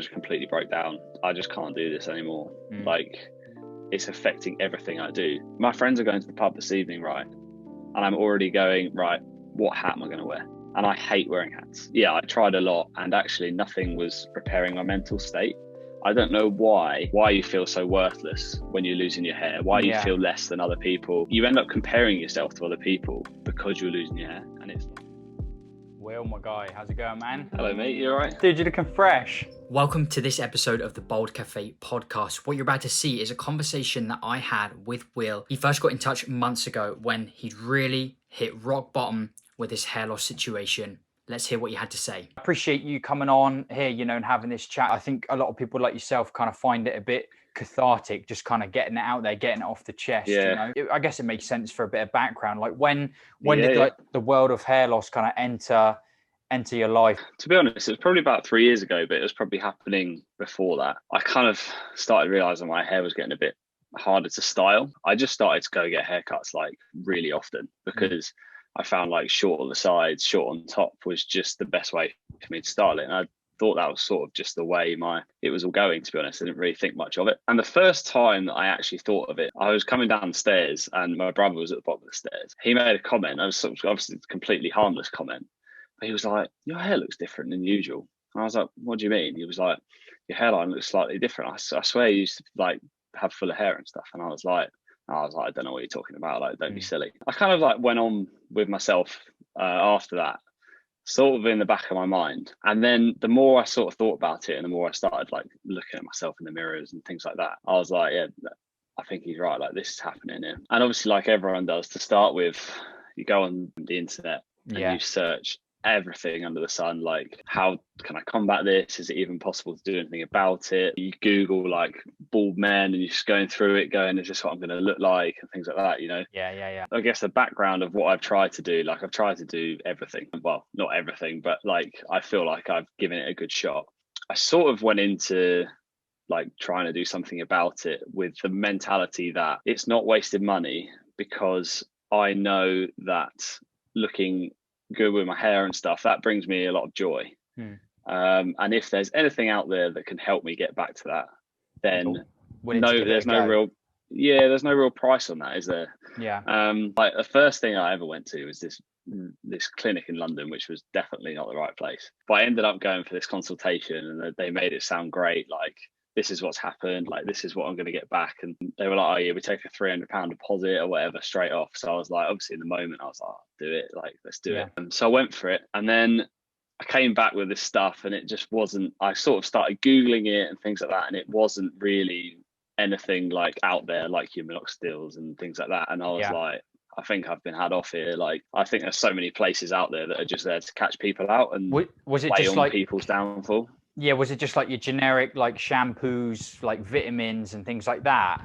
just completely broke down. I just can't do this anymore. Like, it's affecting everything I do. My friends are going to the pub this evening, right? And I'm already going, right, what hat am I going to wear? And I hate wearing hats. Yeah, I tried a lot, and actually nothing was preparing my mental state. I don't know why you feel so worthless when you're losing your hair, why you feel less than other people. You end up comparing yourself to other people because you're losing your hair. And it's Will, my guy, how's it going, man? Hello, mate, you all right? Dude, you're looking fresh. Welcome to this episode of the Baldcafe podcast. What you're about to see is a conversation that I had with Will. He first got in touch months ago when he'd really hit rock bottom with his hair loss situation. Let's hear what you had to say. I appreciate you coming on here, and having this chat. I think a lot of people like yourself kind of find it a bit cathartic, just kind of getting it out there, getting it off the chest. I guess it makes sense for a bit of background. Like when did like the world of hair loss kind of enter your life? To be honest, it was probably about 3 years ago, but it was probably happening before that. I kind of started realizing my hair was getting a bit harder to style. I just started to go get haircuts like really often because I found like short on the sides, short on top was just the best way for me to style it. And I thought that was sort of just the way it was all going, to be honest. I didn't really think much of it. And the first time that I actually thought of it, I was coming down the stairs and my brother was at the bottom of the stairs. He made a comment. I was sort of obviously a completely harmless comment. But he was like, your hair looks different than usual. And I was like, what do you mean? He was like, your hairline looks slightly different. I swear you used to like have fuller hair and stuff. And I was like, I don't know what you're talking about. Like, don't be silly. I kind of like went on with myself after that, sort of in the back of my mind. And then the more I sort of thought about it and the more I started like looking at myself in the mirrors and things like that, I was like, yeah, I think he's right. Like, this is happening here. And obviously, like everyone does, to start with, you go on the internet and you search everything under the sun, like, how can I combat this? Is it even possible to do anything about it? You Google like bald men and you're just going through it going, is this what I'm going to look like, and things like that, I guess the background of what I've tried to do, like I've tried to do everything, well, not everything, but like I feel like I've given it a good shot. I sort of went into like trying to do something about it with the mentality that it's not wasted money, because I know that looking good with my hair and stuff, that brings me a lot of joy. And if there's anything out there that can help me get back to that, then there's no real price on that, is there? Like the first thing I ever went to was this clinic in London, which was definitely not the right place, but I ended up going for this consultation and they made it sound great, like, this is what's happened, like, this is what I'm going to get back. And they were like, oh yeah, we take a £300 deposit or whatever straight off. So I was like, obviously in the moment I was like, do it, like, let's do it. And so I went for it, and then I came back with this stuff and it just wasn't, I sort of started Googling it and things like that, and it wasn't really anything like out there like your minoxidils and things like that. And I was like, I think I've been had off here. Like, I think there's so many places out there that are just there to catch people out and was it just like people's downfall. Yeah, was it just like your generic like shampoos, like vitamins and things like that?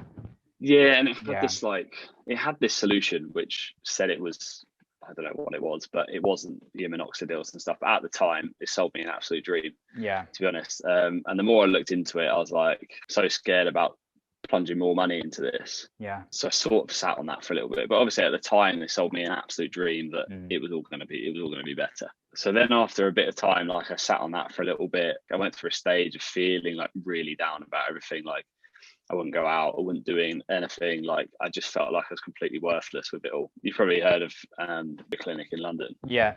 Yeah, and it had this it had this solution which said it was, I don't know what it was, but it wasn't your minoxidils and stuff. But at the time, it sold me an absolute dream. Yeah, to be honest. And the more I looked into it, I was like so scared about plunging more money into this. Yeah. So I sort of sat on that for a little bit. But obviously at the time, they sold me an absolute dream that it was all going to be better. So then after a bit of time, like I sat on that for a little bit. I went through a stage of feeling like really down about everything. Like I wouldn't go out, I wouldn't do anything. Like I just felt like I was completely worthless with it all. You've probably heard of the clinic in London. Yeah.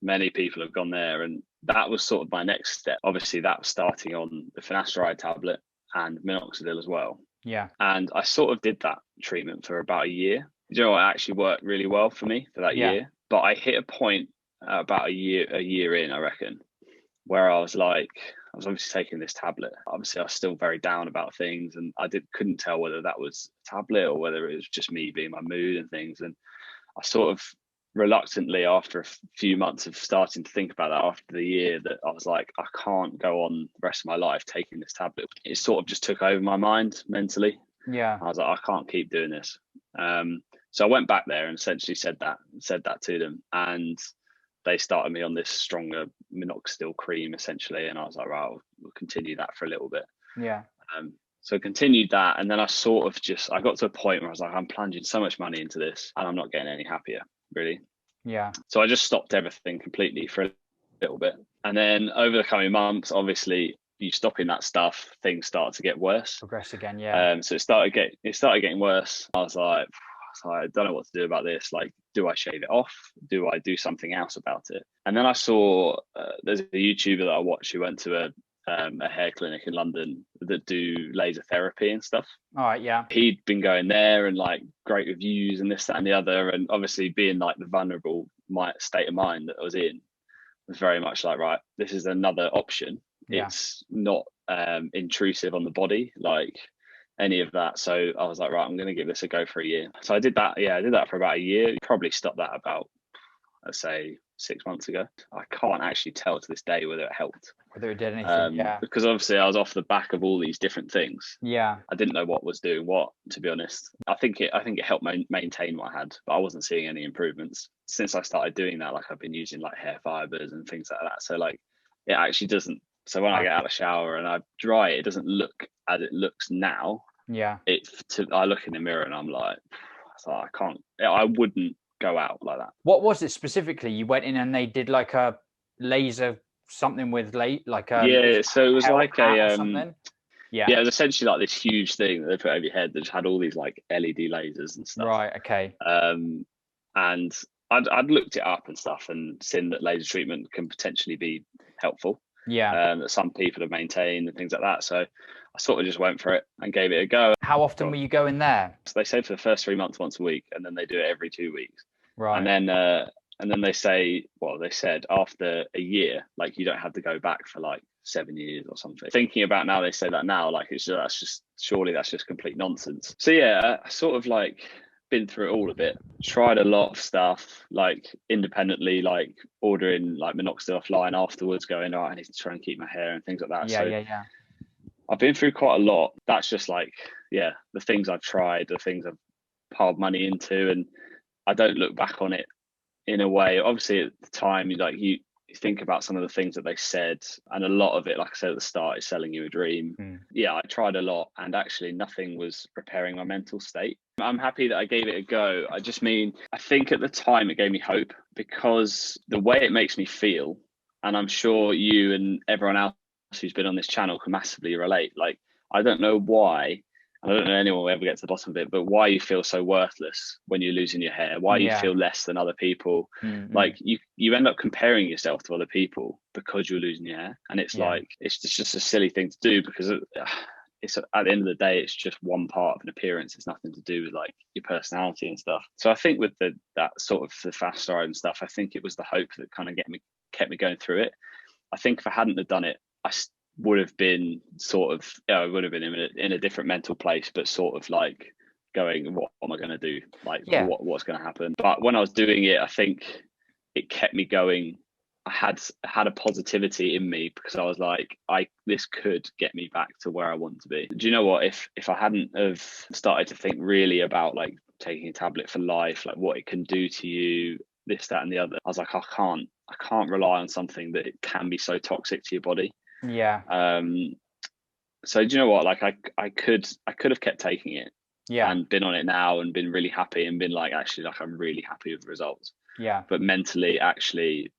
Many people have gone there, and that was sort of my next step. Obviously, that was starting on the finasteride tablet and minoxidil as well. Yeah. And I sort of did that treatment for about a year. You know, it actually worked really well for me for that year. But I hit a point about a year in, I reckon, where I was like, I was obviously taking this tablet. Obviously, I was still very down about things, and I couldn't tell whether that was a tablet or whether it was just me being my mood and things. And I sort of reluctantly, after a few months of starting to think about that after the year, that I was like, I can't go on the rest of my life taking this tablet. It sort of just took over my mind mentally. I was like, I can't keep doing this. So I went back there and essentially said that to them, and they started me on this stronger minoxidil cream essentially, and I was like, right, we'll continue that for a little bit. So I continued that, and then I sort of I got to a point where I was like, I'm plunging so much money into this and I'm not getting any happier, really. So I just stopped everything completely for a little bit. And then over the coming months, obviously you stop in that stuff, things start to get worse. Progress again, yeah. So it started getting worse. I was like, I don't know what to do about this. Like, do I shave it off? Do I do something else about it? And then I saw there's a YouTuber that I watch who went to a hair clinic in London that do laser therapy and stuff. All right, yeah. He'd been going there and like great reviews and this, that, and the other. And obviously being like the vulnerable state of mind that I was in was very much like, right, this is another option. Yeah. It's not intrusive on the body, like any of that. So I was like, right, I'm going to give this a go for a year. So I did that. Yeah, I did that for about a year. Probably stopped that about, let's say, 6 months ago. I can't actually tell to this day whether it helped. Whether it did anything, yeah. Because obviously I was off the back of all these different things. Yeah. I didn't know what was doing what, to be honest. I think it helped maintain what I had, but I wasn't seeing any improvements. Since I started doing that, like I've been using like hair fibers and things like that. So like it actually doesn't. So when I get out of the shower and I dry it, it doesn't look as it looks now. Yeah. I look in the mirror and I'm like, I wouldn't go out like that. What was it specifically? You went in and they did like a laser something with like a yeah. So it was like something. Yeah, it was essentially like this huge thing that they put over your head that just had all these like LED lasers and stuff. Right. Okay. And I'd looked it up and stuff and seen that laser treatment can potentially be helpful. Yeah. That some people have maintained and things like that. So I sort of just went for it and gave it a go. How often were you going there? So they say for the first 3 months, once a week, and then they do it every 2 weeks. Right. And then they say, they said after a year, like you don't have to go back for like 7 years or something. Thinking about now, they say that now, like surely that's just complete nonsense. So yeah, I sort of like been through it all a bit, tried a lot of stuff like independently, like ordering like minoxidil offline afterwards, going, I need to try and keep my hair and things like that. Yeah. I've been through quite a lot. That's just like, the things I've tried, the things I've piled money into, and I don't look back on it in a way. Obviously at the time, you think about some of the things that they said, and a lot of it, like I said at the start, is selling you a dream. Yeah, I tried a lot and actually nothing was repairing my mental state. I'm happy that I gave it a go. I think at the time it gave me hope, because the way it makes me feel, and I'm sure you and everyone else who's been on this channel can massively relate. Like, I don't know why, I don't know anyone will ever get to the bottom of it, but why you feel so worthless when you're losing your hair, why you feel less than other people. Like you end up comparing yourself to other people because you're losing your hair. And it's like, it's just a silly thing to do, because it's at the end of the day, it's just one part of an appearance. It's nothing to do with like your personality and stuff. So I think with that sort of the fast ride and stuff, I think it was the hope that kind of kept me going through it. I think if I hadn't have done it, I would have been I would have been in a different mental place, but sort of like going, what am I going to do? Like, what's going to happen? But when I was doing it, I think it kept me going. I had a positivity in me, because I was like, this could get me back to where I want to be. Do you know what? If I hadn't have started to think really about like taking a tablet for life, like what it can do to you, this, that, and the other, I was like, I can't rely on something that it can be so toxic to your body. Yeah. So do you know what? Like I could have kept taking it. Yeah. And been on it now and been really happy and been like, actually, like I'm really happy with the results. Yeah. But mentally, actually,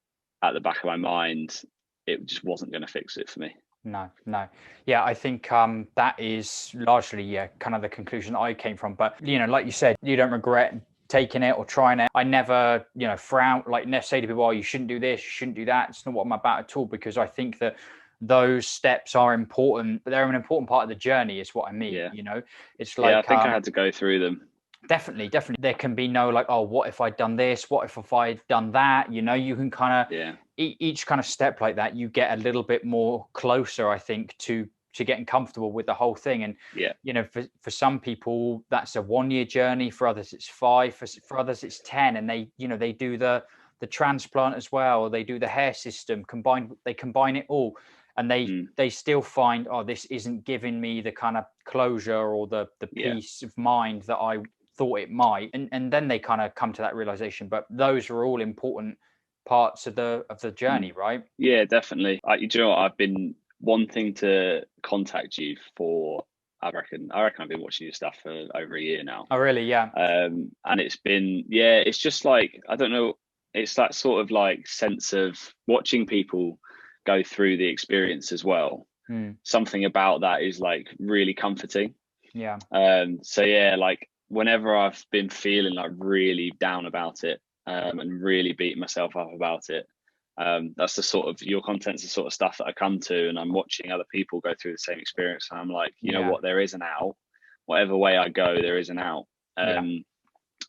at the back of my mind, it just wasn't going to fix it for me. No. Yeah, I think that is largely kind of the conclusion I came from. But like you said, you don't regret taking it or trying it. I never frown, like say to people, oh, you shouldn't do this, you shouldn't do that. It's not what I'm about at all, because I think that those steps are important, but they're an important part of the journey, is what I mean. It's like, I think I had to go through them. Definitely. There can be no like, oh, what if I'd done this? What if I'd done that? You can kind of each kind of step like that, you get a little bit more closer, I think, to getting comfortable with the whole thing. And for some people that's a 1 year journey, for others it's 5, for others it's 10, and they do the transplant as well, or they do the hair system they combine it all, and they still find, oh, this isn't giving me the kind of closure or the peace of mind that I thought it might, and then they kind of come to that realization. But those are all important parts of the journey, right? Yeah, definitely. Do you know what? I've been wanting to contact you for, I reckon I've been watching your stuff for over a year now. Oh really? Yeah. And it's been, it's just like, I don't know, it's that sort of like sense of watching people go through the experience as well. something about that is like really comforting. Yeah. So yeah, like whenever I've been feeling like really down about it, and really beating myself up about it, that's the sort of, your content's the sort of stuff that I come to, and I'm watching other people go through the same experience, and I'm like, you know what, there is an out. Whatever way I go, there is an out. And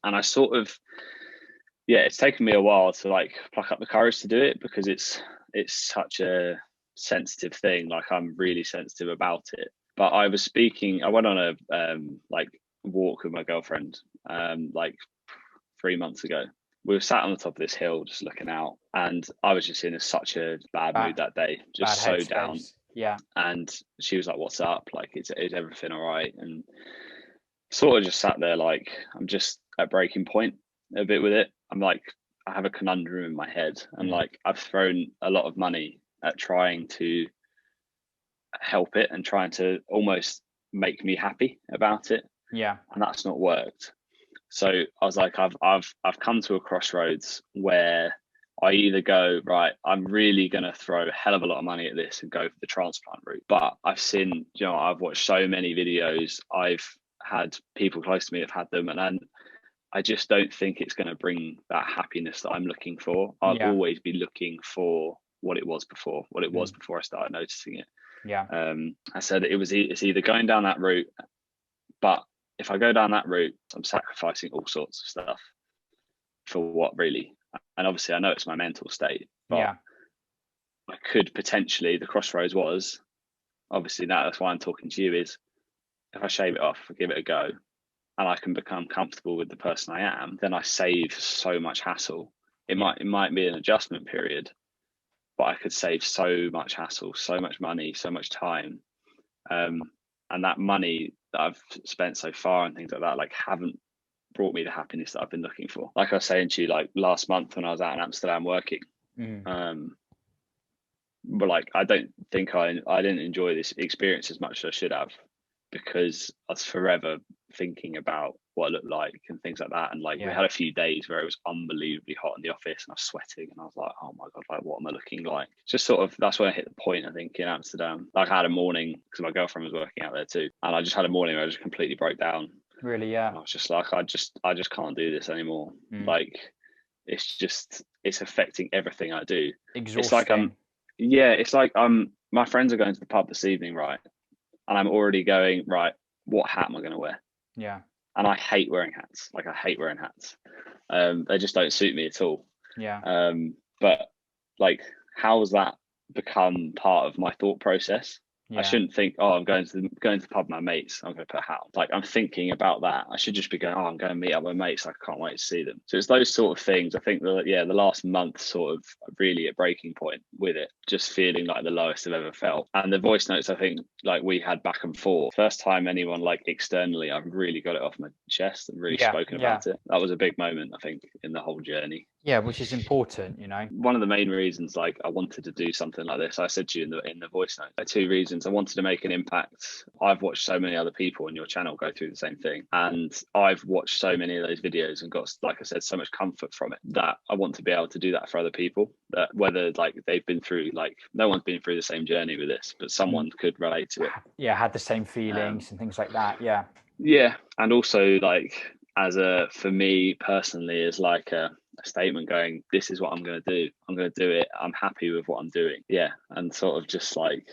I sort of, it's taken me a while to like pluck up the courage to do it, because it's such a sensitive thing. Like I'm really sensitive about it. But I went on a like walk with my girlfriend like 3 months ago. We were sat on the top of this hill just looking out, and I was just in such a bad mood that day, just so down. Yeah. And she was like, "What's up? Like, is everything all right?" And sort of just sat there like, I'm just at breaking point a bit with it. I'm like, I have a conundrum in my head, and like I've thrown a lot of money at trying to help it and trying to almost make me happy about it. Yeah. And that's not worked. So I was like, I've come to a crossroads where I either go, right, I'm really going to throw a hell of a lot of money at this and go for the transplant route. But I've seen, I've watched so many videos. I've had people close to me have had them, and I just don't think it's going to bring that happiness that I'm looking for. I'll always be looking for what it was before I started noticing it. Yeah. I said it's either going down that route, but if I go down that route, I'm sacrificing all sorts of stuff for what really? And obviously I know it's my mental state, but I could potentially, the crossroads was, obviously that's why I'm talking to you, is if I shave it off, give it a go, and I can become comfortable with the person I am, then I save so much hassle. It might be an adjustment period, but I could save so much hassle, so much money, so much time. And that money that I've spent so far and things like that, like, haven't brought me the happiness that I've been looking for. Like I was saying to you, like last month when I was out in Amsterdam working, but like I don't think I didn't enjoy this experience as much as I should have, because I was forever thinking about what it looked like and things like that. And like we had a few days where it was unbelievably hot in the office and I was sweating, and I was like, oh my god, like what am I looking like? Just sort of, that's when I hit the point, I think, in Amsterdam. Like I had a morning, because my girlfriend was working out there too, and I just had a morning where I just completely broke down. Really? Yeah. And I was just like, I just can't do this anymore. Like it's affecting everything I do. Exhausting. It's like my friends are going to the pub this evening, right? And I'm already going, right, what hat am I going to wear? Yeah. And I hate wearing hats. Like I hate wearing hats. They just don't suit me at all. Yeah. But like, how has that become part of my thought process? I shouldn't think, oh, I'm going to the pub with my mates, I'm going to put a hat on. Like I'm thinking about that. I should just be going, oh, I'm going to meet up with my mates, I can't wait to see them. So it's those sort of things. I think that the last month sort of really a breaking point with it, just feeling like the lowest I've ever felt. And the voice notes, I think, like we had back and forth. First time anyone like externally, I've really got it off my chest and really spoken about it. That was a big moment, I think, in the whole journey. Yeah, which is important, One of the main reasons, like, I wanted to do something like this, I said to you in the voice note, like, 2 reasons. I wanted to make an impact. I've watched so many other people on your channel go through the same thing, and I've watched so many of those videos and got, like I said, so much comfort from it, that I want to be able to do that for other people. That whether like they've been through, like, no one's been through the same journey with this, but someone could relate to it. Yeah, had the same feelings and things like that. Yeah, and also like for me personally, is like a statement going, this is what I'm going to do. I'm going to do it. I'm happy with what I'm doing. Yeah. And sort of just like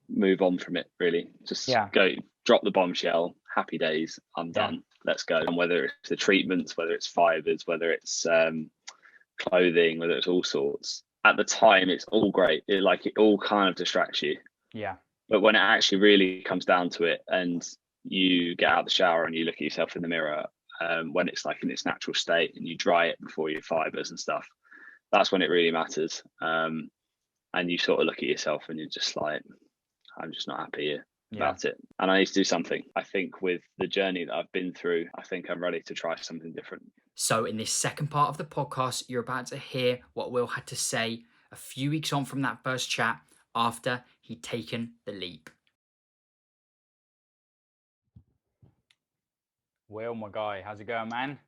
move on from it, really. Just go, drop the bombshell, happy days, I'm done. Let's go. And whether it's the treatments, whether it's fibers, whether it's clothing, whether it's all sorts. At the time, it's all great. It all kind of distracts you. Yeah. But when it actually really comes down to it, and you get out of the shower and you look at yourself in the mirror, when it's like in its natural state, and you dry it before your fibers and stuff, that's when it really matters. And you sort of look at yourself and you're just like, I'm just not happy here about it, and I need to do something. I think with the journey that I've been through, I think I'm ready to try something different. So in this second part of the podcast, you're about to hear what Will had to say a few weeks on from that first chat, after he'd taken the leap. Will, my guy, how's it going, man?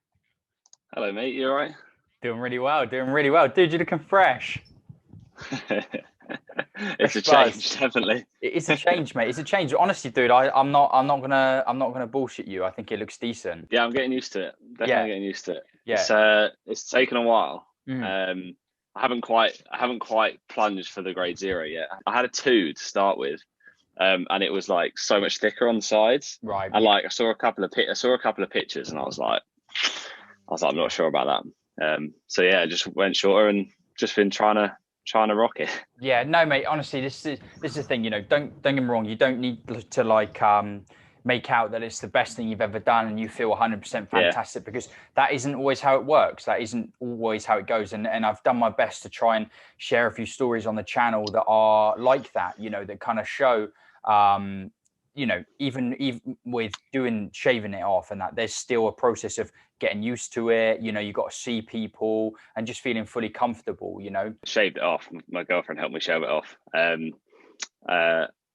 Hello, mate. You all right? Doing really well. Dude, you're looking fresh. It's a change, definitely. It's a change, mate. It's a change. Honestly, dude, I'm not gonna bullshit you. I think it looks decent. Yeah, I'm getting used to it. Definitely getting used to it. Yeah. It's taken a while. Mm. I haven't quite plunged for the grade 0 yet. I had a 2 to start with, and it was like so much thicker on the sides. Right. And like I saw a couple of pictures, and I was like, I'm not sure about that. So yeah, I just went shorter and just been trying to rock it. Yeah, no, mate. Honestly, this is the thing. Don't get me wrong. You don't need to like make out that it's the best thing you've ever done and you feel 100% fantastic, because that isn't always how it works. That isn't always how it goes. And I've done my best to try and share a few stories on the channel that are like that. That kind of show. Even with shaving it off and that, there's still a process of getting used to it. You got to see people and just feeling fully comfortable. Shaved it off. My girlfriend helped me shave it off.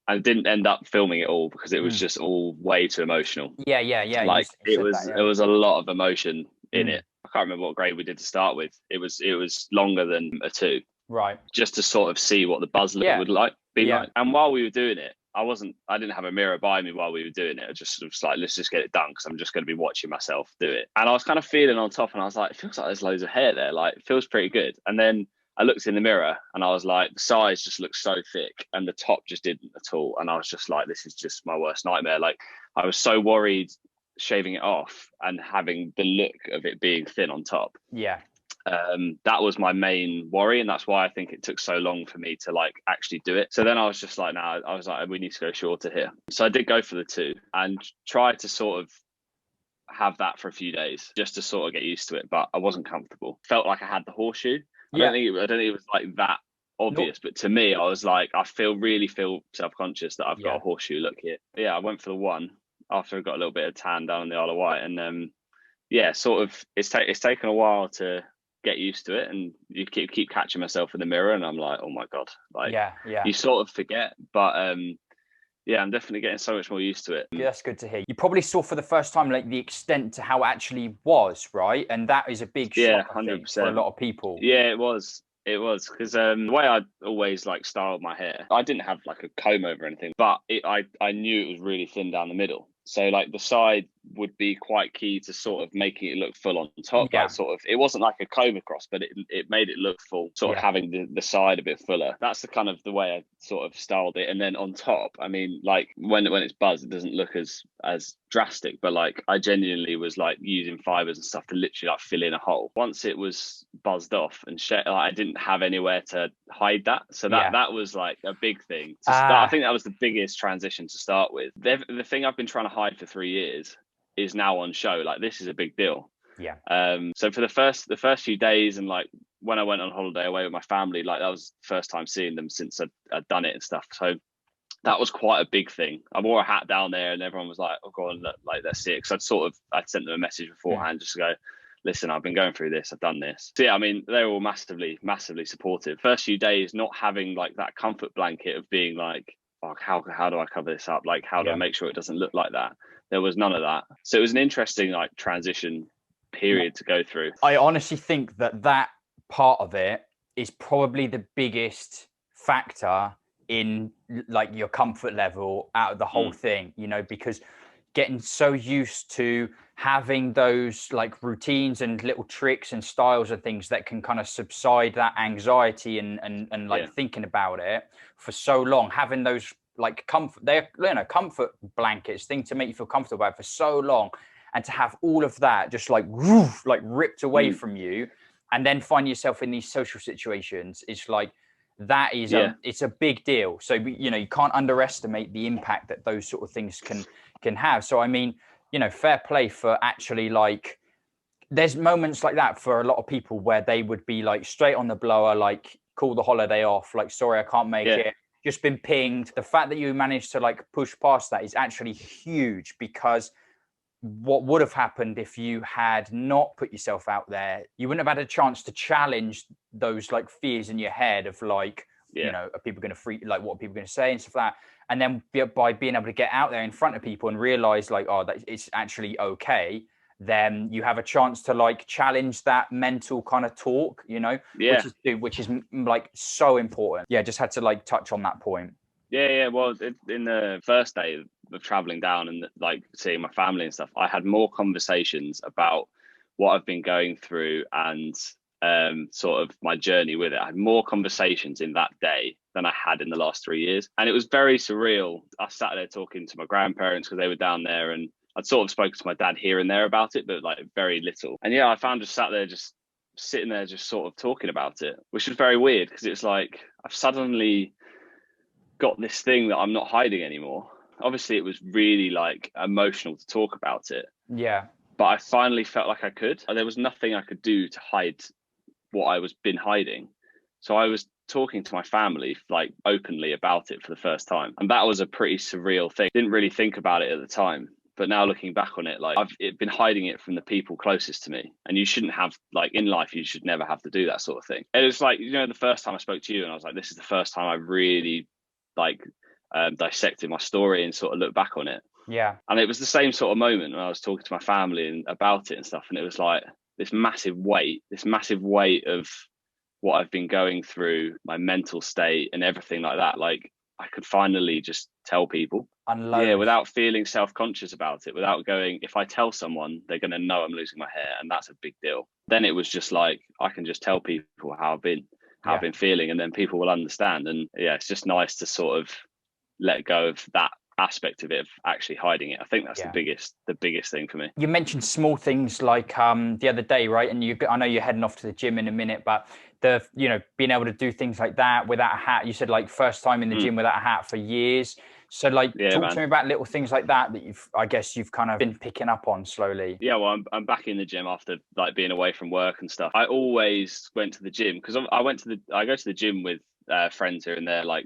I didn't end up filming it all because it was just all way too emotional. Yeah. Like it was a lot of emotion in it. I can't remember what grade we did to start with. It was longer than a 2. Right. Just to sort of see what the buzz would be like. And while we were doing it, I didn't have a mirror by me while we were doing it. I just was like, let's just get it done because I'm just going to be watching myself do it. And I was kind of feeling on top, and I was like, it feels like there's loads of hair there. Like, it feels pretty good. And then I looked in the mirror and I was like, the sides just looked so thick and the top just didn't at all. And I was just like, this is just my worst nightmare. Like, I was so worried shaving it off and having the look of it being thin on top. Yeah. That was my main worry, and that's why I think it took so long for me to like actually do it. So then I was just like, I was like, we need to go shorter here. So I did go for the 2 and try to sort of have that for a few days just to sort of get used to it, but I wasn't comfortable. Felt like I had the horseshoe. I don't think it was like that obvious, but to me, I was like, I really feel self-conscious that I've got a horseshoe look here. Yeah, I went for the 1 after I got a little bit of tan down in the Isle of Wight, and sort of it's taken a while to get used to it, and you keep catching myself in the mirror, and I'm like, oh my god, like you sort of forget, but I'm definitely getting so much more used to it. Yeah, that's good to hear. You probably saw for the first time like the extent to how it actually was, right? And that is a big shock, 100% for a lot of people. Yeah, it was because the way I always like styled my hair, I didn't have like a comb over or anything, but I knew it was really thin down the middle. So like the side would be quite key to sort of making it look full on top. Like sort of, it wasn't like a comb across, but it made it look full, sort of having the side a bit fuller. That's the kind of the way I sort of styled it. And then on top, I mean, like when it's buzzed, it doesn't look as drastic, but like I genuinely was like using fibers and stuff to literally like fill in a hole. Once it was buzzed off and I didn't have anywhere to hide that. So that was like a big thing to start. I think that was the biggest transition to start with. The thing I've been trying to hide for 3 years is now on show. Like, this is a big deal. Yeah. So for the first few days, and like when I went on holiday away with my family, like that was the first time seeing them since I'd done it and stuff. So that was quite a big thing. I wore a hat down there, and everyone was like, "Oh, go on, let's see it." Because I'd sent them a message beforehand just to go, "Listen, I've been going through this. I've done this." So yeah, I mean, they were all massively supportive. First few days, not having like that comfort blanket of being like, "Oh, how do I cover this up? Like, how do I make sure it doesn't look like that?" There was none of that. So it was an interesting like transition period to go through. I honestly think that part of it is probably the biggest factor in like your comfort level out of the whole thing, because getting so used to having those like routines and little tricks and styles and things that can kind of subside that anxiety and like thinking about it for so long, having those like comfort blankets, thing to make you feel comfortable about for so long, and to have all of that just like ripped away from you, and then find yourself in these social situations, it's like that is it's a big deal. So you can't underestimate the impact that those sort of things can have. So I mean, fair play for actually like, there's moments like that for a lot of people where they would be like straight on the blower, like call the holiday off, like sorry, I can't make it, just been pinged. The fact that you managed to like push past that is actually huge, because what would have happened if you had not put yourself out there, you wouldn't have had a chance to challenge those like fears in your head of like, are people going to freak, like what are people going to say and stuff like that. And then by being able to get out there in front of people and realize like, oh, that it's actually okay, then you have a chance to like challenge that mental kind of talk, you know, which is like so important. Yeah, just had to like touch on that point. Yeah. Well, in the first day of traveling down and like seeing my family and stuff, I had more conversations about what I've been going through and sort of my journey with it. I had more conversations in that day than I had in the last 3 years. And it was very surreal. I sat there talking to my grandparents because they were down there, and I'd sort of spoken to my dad here and there about it, but like very little. And yeah, I found just sat there, just sitting there, just sort of talking about it, which was very weird because it's like I've suddenly got this thing that I'm not hiding anymore. Obviously, it was really like emotional to talk about it. Yeah. But I finally felt like I could. There was nothing I could do to hide what I was been hiding. So I was talking to my family like openly about it for the first time. And that was a pretty surreal thing. Didn't really think about it at the time. But now looking back on it, like I've been hiding it from the people closest to me. And you shouldn't have, like in life, you should never have to do that sort of thing. And it was like, you know, the first time I spoke to you and I was like, this is the first time I really like dissected my story and sort of looked back on it. Yeah. And it was the same sort of moment when I was talking to my family and about it and stuff. And it was like this massive weight of what I've been going through, my mental state and everything like that. Like I could finally just tell people. Unload. Yeah, without feeling self-conscious about it, without going, if I tell someone, they're going to know I'm losing my hair. And that's a big deal. Then it was just like, I can just tell people how I've been feeling, and then people will understand. And yeah, it's just nice to sort of let go of that aspect of it, of actually hiding it. I think that's the biggest thing for me. You mentioned small things like the other day, right? And I know you're heading off to the gym in a minute, but being able to do things like that without a hat. You said like first time in the gym without a hat for years. So like talk to me about little things like that you've kind of been picking up on slowly. Yeah, well, I'm back in the gym after like being away from work and stuff. I always went to the gym because I go to the gym with friends here and there, like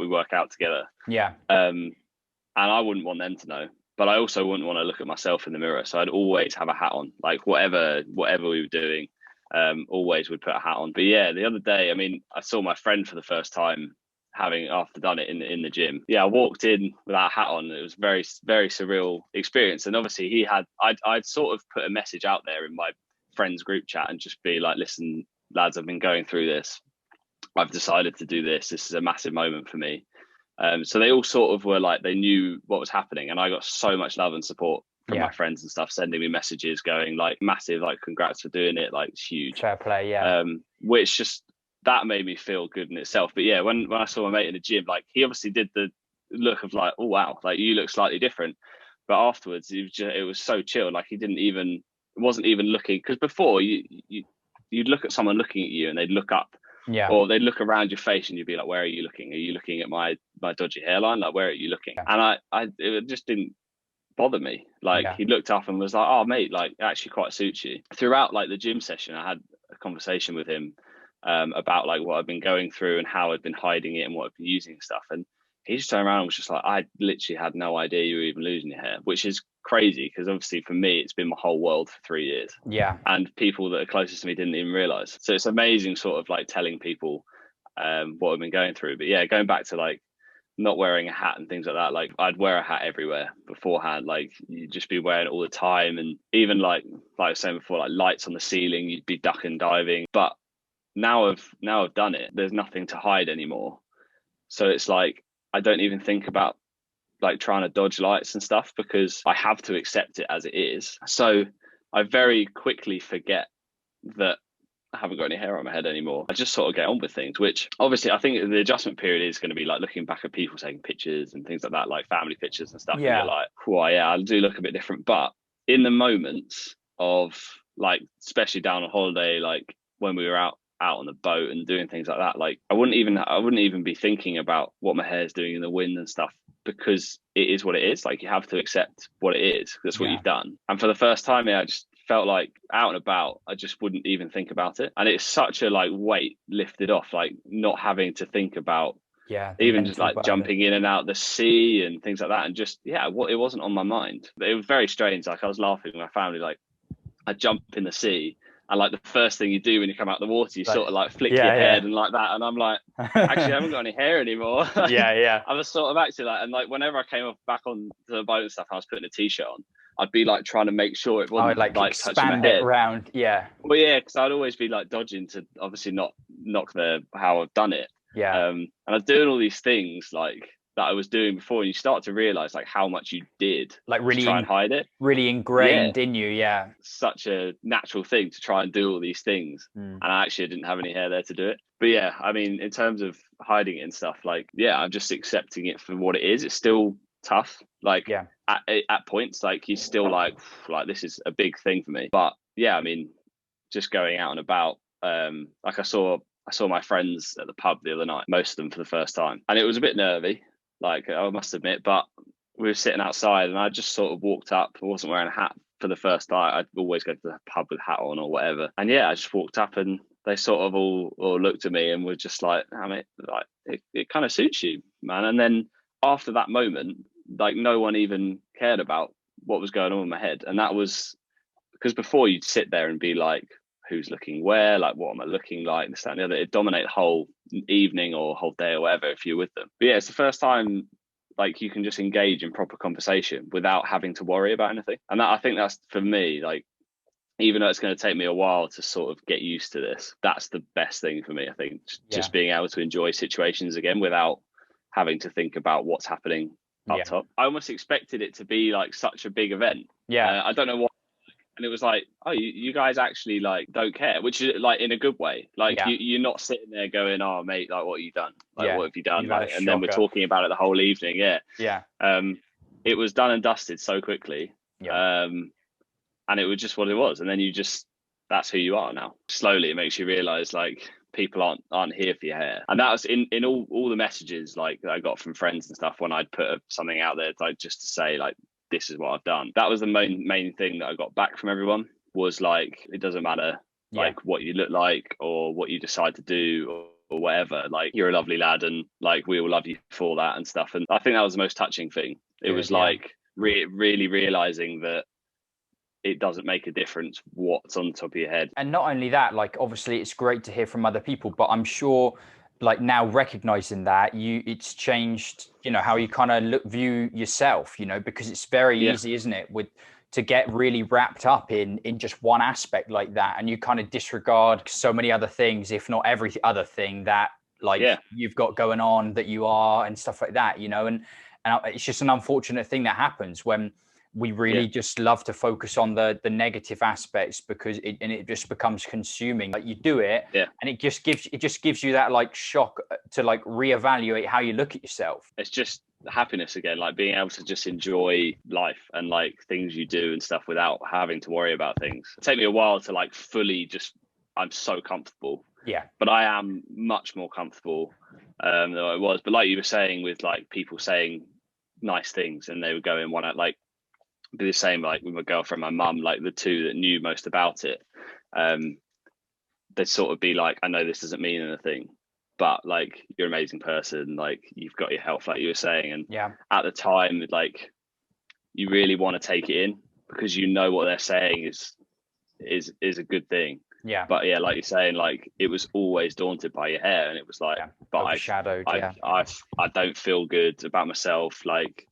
we work out together. Yeah. And I wouldn't want them to know, but I also wouldn't want to look at myself in the mirror. So I'd always have a hat on, like whatever we were doing, always would put a hat on. But yeah, the other day, I mean, I saw my friend for the first time after done it in the gym. Yeah, I walked in without a hat on. It was very, very surreal experience. And obviously I'd sort of put a message out there in my friends group chat and just be like, listen, lads, I've been going through this. I've decided to do this. This is a massive moment for me. So they all sort of were like, they knew what was happening, and I got so much love and support from my friends and stuff, sending me messages going like massive, like congrats for doing it, like it's huge. Fair play, yeah. Which just that made me feel good in itself. But yeah, when I saw my mate in the gym, like he obviously did the look of like, oh wow, like you look slightly different. But afterwards, it was so chill. Like he wasn't even looking, because before you'd look at someone looking at you and they'd look up. Yeah. Or they'd look around your face and you'd be like, where are you looking? Are you looking at my dodgy hairline? Like, where are you looking? And it just didn't bother me. Like he looked up and was like, oh mate, like it actually quite suits you. Throughout like the gym session, I had a conversation with him about like what I've been going through and how I'd been hiding it and what I've been using and stuff. And he just turned around and was just like, I literally had no idea you were even losing your hair, which is crazy because obviously for me, it's been my whole world for 3 years. Yeah. And people that are closest to me didn't even realize. So it's amazing sort of like telling people what I've been going through. But yeah, going back to like not wearing a hat and things like that, like I'd wear a hat everywhere beforehand. Like you'd just be wearing it all the time. And even like I was saying before, like lights on the ceiling, you'd be duck and diving. But now I've done it, there's nothing to hide anymore. So it's like I don't even think about like trying to dodge lights and stuff because I have to accept it as it is. So I very quickly forget that I haven't got any hair on my head anymore. I just sort of get on with things, which obviously I think the adjustment period is going to be like looking back at people taking pictures and things like that, like family pictures and stuff. Yeah. And you're like, well, yeah, I do look a bit different. But in the moments of like, especially down on holiday, like when we were out on the boat and doing things like that, like I wouldn't even be thinking about what my hair is doing in the wind and stuff, because it is what it is. Like you have to accept what it is. That's what you've done. And for the first time, I just felt like out and about, I just wouldn't even think about it. And it's such a like weight lifted off, like not having to think about even just like jumping in and out the sea and things like that. And just, it wasn't on my mind. But it was very strange. Like I was laughing with my family, like I jump in the sea. And like the first thing you do when you come out the water, you sort of like flick your head and like that. And I'm like, actually, I haven't got any hair anymore. Yeah. I was sort of actually like, and like whenever I came back on to the boat and stuff, I was putting a t-shirt on. I'd be like trying to make sure it wasn't like touching my expand head. it around. Yeah. Well, yeah, because I'd always be like dodging to obviously not knock how I've done it. Yeah. And I was doing all these things like that I was doing before, and you start to realize like how much you did Like to try and hide it. really Yeah, ingrained in you. Yeah. such a natural thing to try and do all these things, and I actually didn't have any hair there to do it. But yeah, I mean, in terms of hiding it and stuff, like, yeah, I'm just accepting it for what it is. It's still tough. Like, Yeah. at points, like, you're still like this is a big thing for me. But yeah, I mean, just going out and about, like I saw my friends at the pub the other night, most of them for the first time, and it was a bit nervy, like, I must admit, but we were sitting outside and I just sort of walked up. I wasn't wearing a hat for the first time. I'd always go to the pub with a hat on or whatever. And yeah, I just walked up and they sort of all looked at me and were just like, I mean, like, it kind of suits you, man. And then after that moment, like, no one even cared about what was going on in my head. And that was because before you'd sit there and be like, who's looking where, like, what am I looking like, this, that, and the other. It'd dominate the whole evening or whole day or whatever if you're with them. But yeah, it's the first time like you can just engage in proper conversation without having to worry about anything. And that, I think that's, for me, like, even though it's going to take me a while to sort of get used to this, that's the best thing for me. I think just being able to enjoy situations again without having to think about what's happening up top. I almost expected it to be like such a big event. I don't know what. And it was like, oh, you guys actually like don't care, which is like in a good way. Like, you're not sitting there going, oh mate, like, what have you done? Like, what have you done? Like, and then we're talking about it the whole evening. It was done and dusted so quickly. And it was just what it was. And then that's who you are now. Slowly it makes you realize like people aren't here for your hair. And that was in all the messages like that I got from friends and stuff when I'd put something out there, like, just to say like, this is what I've done. That was the main thing that I got back from everyone, was like, it doesn't matter like what you look like or what you decide to do or whatever, like, you're a lovely lad and like we all love you for that and stuff. And I think that was the most touching thing. It was like really realizing that it doesn't make a difference what's on top of your head. And not only that, like, obviously it's great to hear from other people, but I'm sure like now recognizing that it's changed, how you kind of view yourself, because it's very easy, isn't it, to get really wrapped up in just one aspect like that, and you kind of disregard so many other things, if not every other thing that like you've got going on, that you are, and stuff like that, and it's just an unfortunate thing that happens when we really just love to focus on the negative aspects, because it just becomes consuming. Like, you do it and it just gives you that like shock to like reevaluate how you look at yourself. It's just happiness again, like being able to just enjoy life and like things you do and stuff without having to worry about things. It take me a while to like fully I'm so comfortable. But I am much more comfortable than I was. But like you were saying, with like people saying nice things and they would go in one at like, be the same like with my girlfriend, my mum, like the two that knew most about it, they'd sort of be like, I know this doesn't mean anything, but like, you're an amazing person, like, you've got your health, like you were saying. And at the time, like, you really want to take it in because you know what they're saying is a good thing. But yeah, like you're saying, like, it was always daunted by your hair, and it was like, but overshadowed. I don't feel good about myself, like.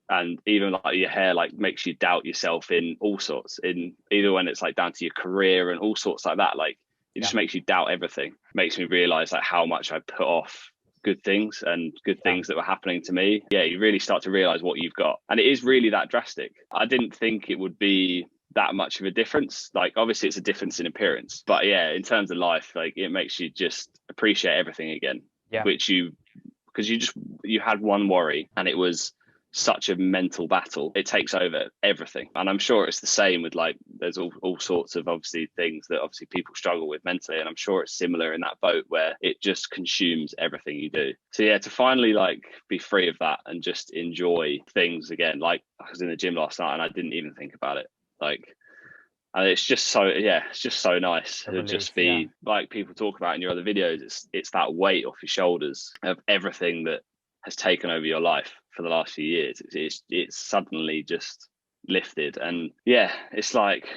And even like your hair like makes you doubt yourself in all sorts, in either when it's like down to your career and all sorts like that, like it just makes you doubt everything. Makes me realize like how much I put off good things and good things that were happening to me. You really start to realize what you've got, and it is really that drastic. I didn't think it would be that much of a difference. Like, obviously it's a difference in appearance, but in terms of life, like, it makes you just appreciate everything again, because you had one worry and it was such a mental battle. It takes over everything. And I'm sure it's the same with like, there's all sorts of obviously things that obviously people struggle with mentally, and I'm sure it's similar in that boat where it just consumes everything you do. So to finally like be free of that and just enjoy things again. Like, I was in the gym last night and I didn't even think about it, like, and it's just so nice to just be like people talk about in your other videos. It's that weight off your shoulders of everything that has taken over your life for the last few years. It's suddenly just lifted, and it's like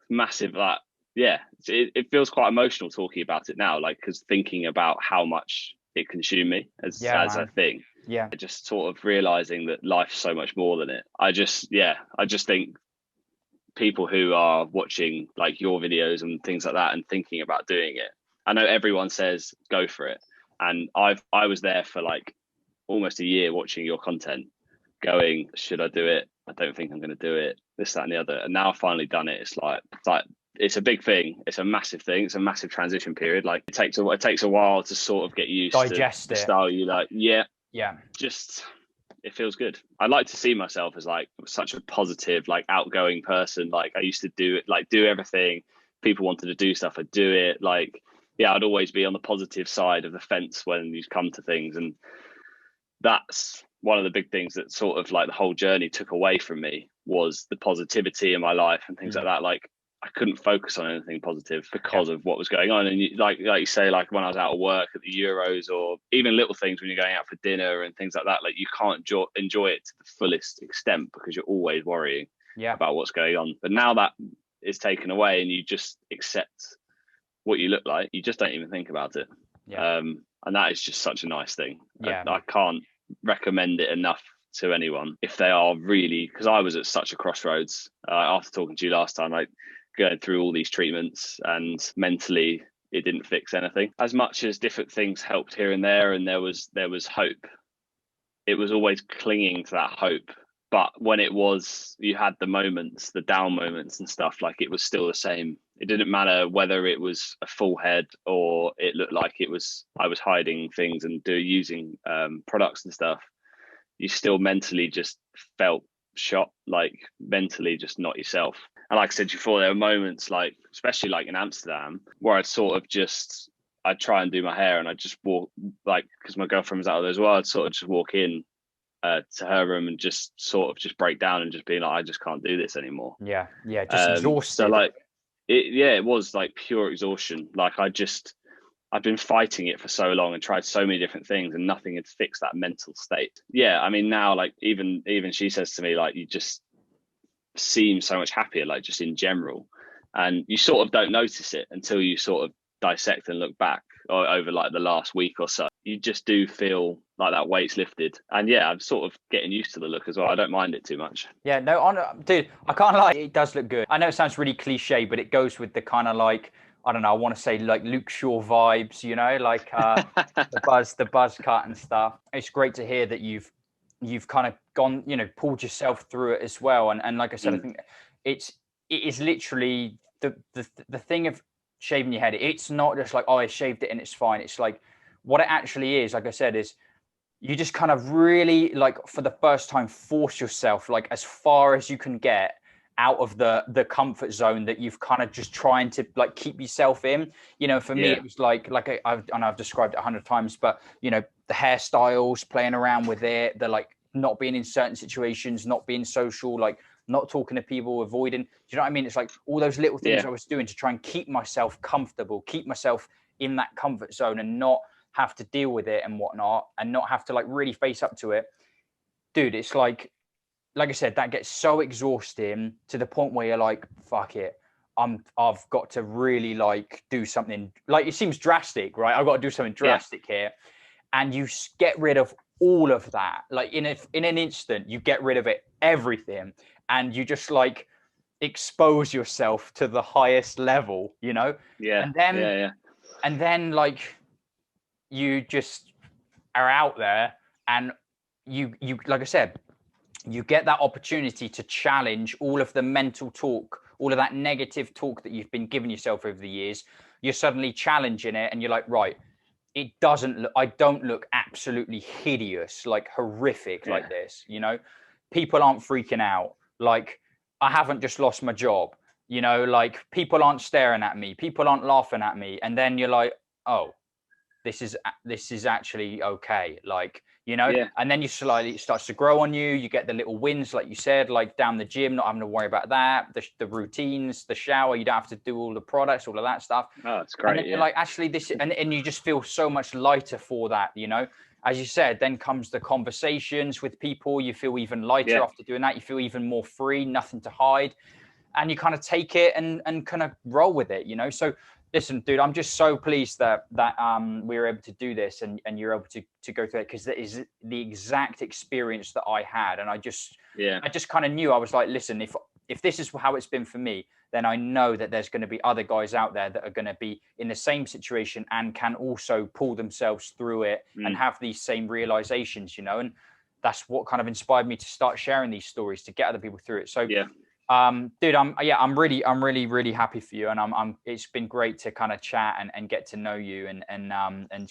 massive. That it feels quite emotional talking about it now, like, because thinking about how much it consumed me as a thing. Yeah. Just sort of realizing that life's so much more than it. I just think people who are watching like your videos and things like that and thinking about doing it, I know everyone says go for it, and I was there for like almost a year watching your content, going, should I do it? I don't think I'm going to do it. This, that, and the other. And now I've finally done it. It's like it's a big thing. It's a massive thing. It's a massive transition period. Like it takes a while to sort of get used Digest to the it. style you like. Yeah. Just It feels good. I like to see myself as like such a positive, like outgoing person. Like I used to do everything. People wanted to do stuff, I'd do it. Like, yeah, I'd always be on the positive side of the fence when you come to things. And that's one of the big things that sort of like the whole journey took away from me, was the positivity in my life and things like that. Like I couldn't focus on anything positive because of what was going on. And like you say, like when I was out of work at the Euros, or even little things when you're going out for dinner and things like that, like you can't enjoy it to the fullest extent because you're always worrying about what's going on. But now that is taken away and you just accept what you look like, you just don't even think about it. And that is just such a nice thing. I can't recommend it enough to anyone if they are really, because I was at such a crossroads after talking to you last time, like going through all these treatments, and mentally it didn't fix anything. As much as different things helped here and there, and there was hope, it was always clinging to that hope. But when you had the moments, the down moments and stuff, like it was still the same. It didn't matter whether it was a full head or it looked like I was hiding things and using products and stuff. You still mentally just felt shot, like mentally just not yourself. And like I said before, there were moments, like especially like in Amsterdam, where I'd try and do my hair, and I'd just walk, like because my girlfriend was out there as well, I'd sort of just walk in to her room and just sort of just break down and just be like, I just can't do this anymore. Just exhausted. So like it was like pure exhaustion. Like I'd been fighting it for so long and tried so many different things, and nothing had fixed that mental state. Yeah, I mean now, like even she says to me, like, you just seem so much happier, like just in general, and you sort of don't notice it until you sort of dissect and look back over like the last week or so. You just do feel like that weight's lifted, and yeah, I'm sort of getting used to the look as well. I don't mind it too much. Yeah, no, dude, I can't lie, it does look good. I know it sounds really cliche, but it goes with the kind of like, I don't know, I want to say like Luke Shaw vibes, you know, like the buzz cut and stuff. It's great to hear that you've kind of gone, you know, pulled yourself through it as well. And like I said, I think it is literally the thing of shaving your head. It's not just like, oh, I shaved it and it's fine. It's like what it actually is, like I said, is you just kind of really, like, for the first time, force yourself like as far as you can get out of the comfort zone that you've kind of just trying to like keep yourself in. You know, for me, it was like I've described it 100 times, but you know, the hairstyles, playing around with it, the like not being in certain situations, not being social, like not talking to people, avoiding. Do you know what I mean? It's like all those little things I was doing to try and keep myself comfortable, keep myself in that comfort zone, and not have to deal with it and whatnot, and not have to like really face up to it. Dude, it's like I said, that gets so exhausting to the point where you're like, fuck it. I've got to really like do something, like it seems drastic, right? I've got to do something drastic here. And you get rid of all of that. Like in an instant, you get rid of it, everything. And you just like expose yourself to the highest level, you know? And then like you just are out there, and you like I said, you get that opportunity to challenge all of the mental talk, all of that negative talk that you've been giving yourself over the years. You're suddenly challenging it, and you're like, right, I don't look absolutely hideous, like horrific like this, you know? People aren't freaking out. Like, I haven't just lost my job, you know, like people aren't staring at me, people aren't laughing at me. And then you're like, oh, this is actually okay, like, you know. And then you slowly, it starts to grow on you. You get the little wins, like you said, like down the gym, not having to worry about that, the routines, the shower, you don't have to do all the products, all of that stuff. Oh, it's great. And then you're like, actually this, and you just feel so much lighter for that, you know. As you said, then comes the conversations with people. You feel even lighter after doing that. You feel even more free, nothing to hide, and you kind of take it and kind of roll with it, you know. So Listen, dude, I'm just so pleased that we were able to do this and you're able to go through it, because that is the exact experience that I had. And I just kind of knew, I was like, listen, if this is how it's been for me, then I know that there's going to be other guys out there that are going to be in the same situation and can also pull themselves through it and have these same realizations, you know. And that's what kind of inspired me to start sharing these stories to get other people through it. So dude, I'm really happy for you, and it's been great to kind of chat and get to know you and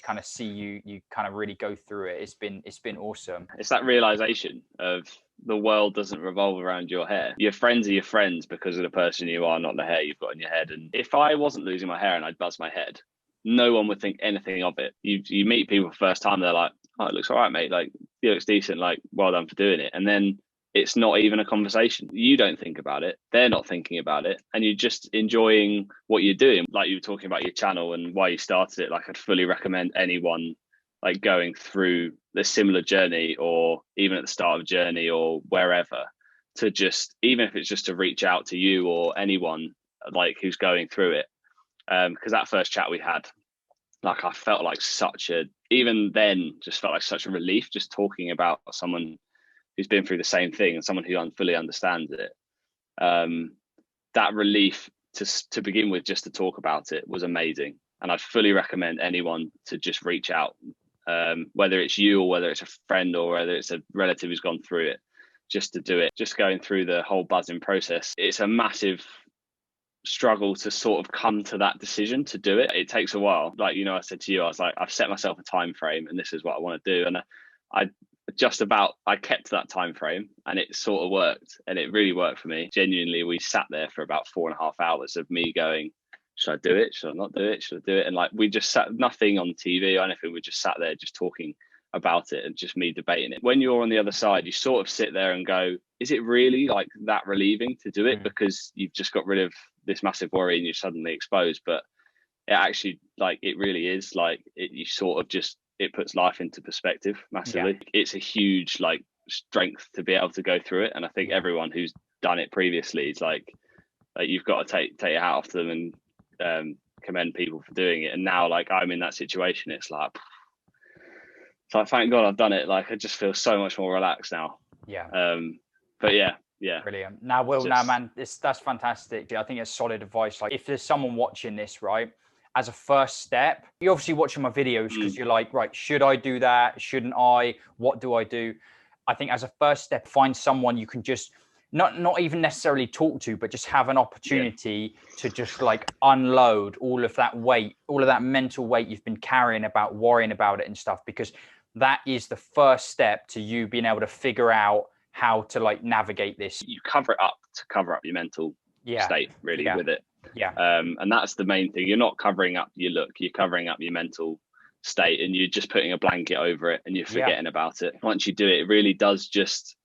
kind of see you kind of really go through it. It's been awesome. It's that realization of the world doesn't revolve around your hair. Your friends are your friends because of the person you are, not the hair you've got in your head. And if I wasn't losing my hair and I'd buzz my head, no one would think anything of it. You meet people for the first time, they're like, oh, it looks all right, mate. Like, it looks decent. Like, well done for doing it. And then it's not even a conversation. You don't think about it. They're not thinking about it. And you're just enjoying what you're doing. Like you were talking about your channel and why you started it. Like, I'd fully recommend anyone like going through the similar journey, or even at the start of a journey or wherever, to just, even if it's just to reach out to you or anyone like who's going through it. Because that first chat we had, like, I felt like even then just felt like such a relief just talking about someone who's been through the same thing and someone who fully understands it. That relief to begin with, just to talk about it, was amazing. And I'd fully recommend anyone to just reach out, whether it's you or whether it's a friend or whether it's a relative who's gone through it, just to do it. Just going through the whole buzzing process, it's a massive struggle to sort of come to that decision to do it. It takes a while. Like, you know, I said to you, I was like, I've set myself a time frame and this is what I want to do. And I kept that time frame, and it sort of worked, and it really worked for me. Genuinely, we sat there for about 4.5 hours of me going, should I do it? Should I not do it? Should I do it? And like, we just sat, nothing on TV or anything. We just sat there just talking about it and just me debating it. When you're on the other side, you sort of sit there and go, is it really like that relieving to do it? Because you've just got rid of this massive worry and you're suddenly exposed. But it actually, like, it really is like you sort of just, it puts life into perspective massively. It's a huge like strength to be able to go through it. And I think everyone who's done it previously is like you've got to take your hat off to them and commend people for doing it. And now, like, I'm in that situation, it's like thank God I've done it. Like, I just feel so much more relaxed now. But yeah, brilliant. Now, Will, man, that's fantastic. I think it's solid advice. Like, if there's someone watching this, right, as a first step, you're obviously watching my videos because you're like, right, should I do that? Shouldn't I? What do I do? I think as a first step, find someone you can just not even necessarily talk to, but just have an opportunity to just like unload all of that weight, all of that mental weight you've been carrying about worrying about it and stuff, because that is the first step to you being able to figure out how to like navigate this. You cover it up to cover up your mental state really with it. And that's the main thing. You're not covering up your look, you're covering up your mental state, and you're just putting a blanket over it and you're forgetting about it. Once you do it, it really does just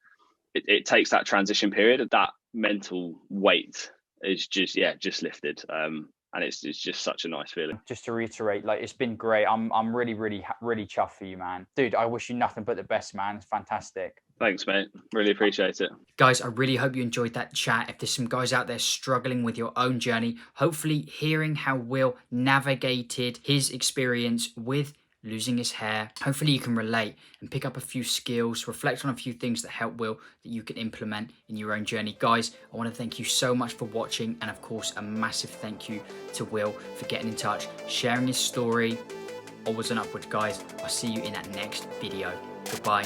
it takes that transition period. That mental weight is just lifted. And it's just such a nice feeling. Just to reiterate, like, it's been great. I'm really chuffed for you, man. Dude, I wish you nothing but the best, man. It's fantastic. Thanks, mate. Really appreciate it. Guys, I really hope you enjoyed that chat. If there's some guys out there struggling with your own journey, hopefully hearing how Will navigated his experience with losing his hair, hopefully you can relate and pick up a few skills, reflect on a few things that help Will that you can implement in your own journey. Guys, I want to thank you so much for watching, and of course a massive thank you to Will for getting in touch, sharing his story. Onwards and upwards, guys. I'll see you in that next video. Goodbye.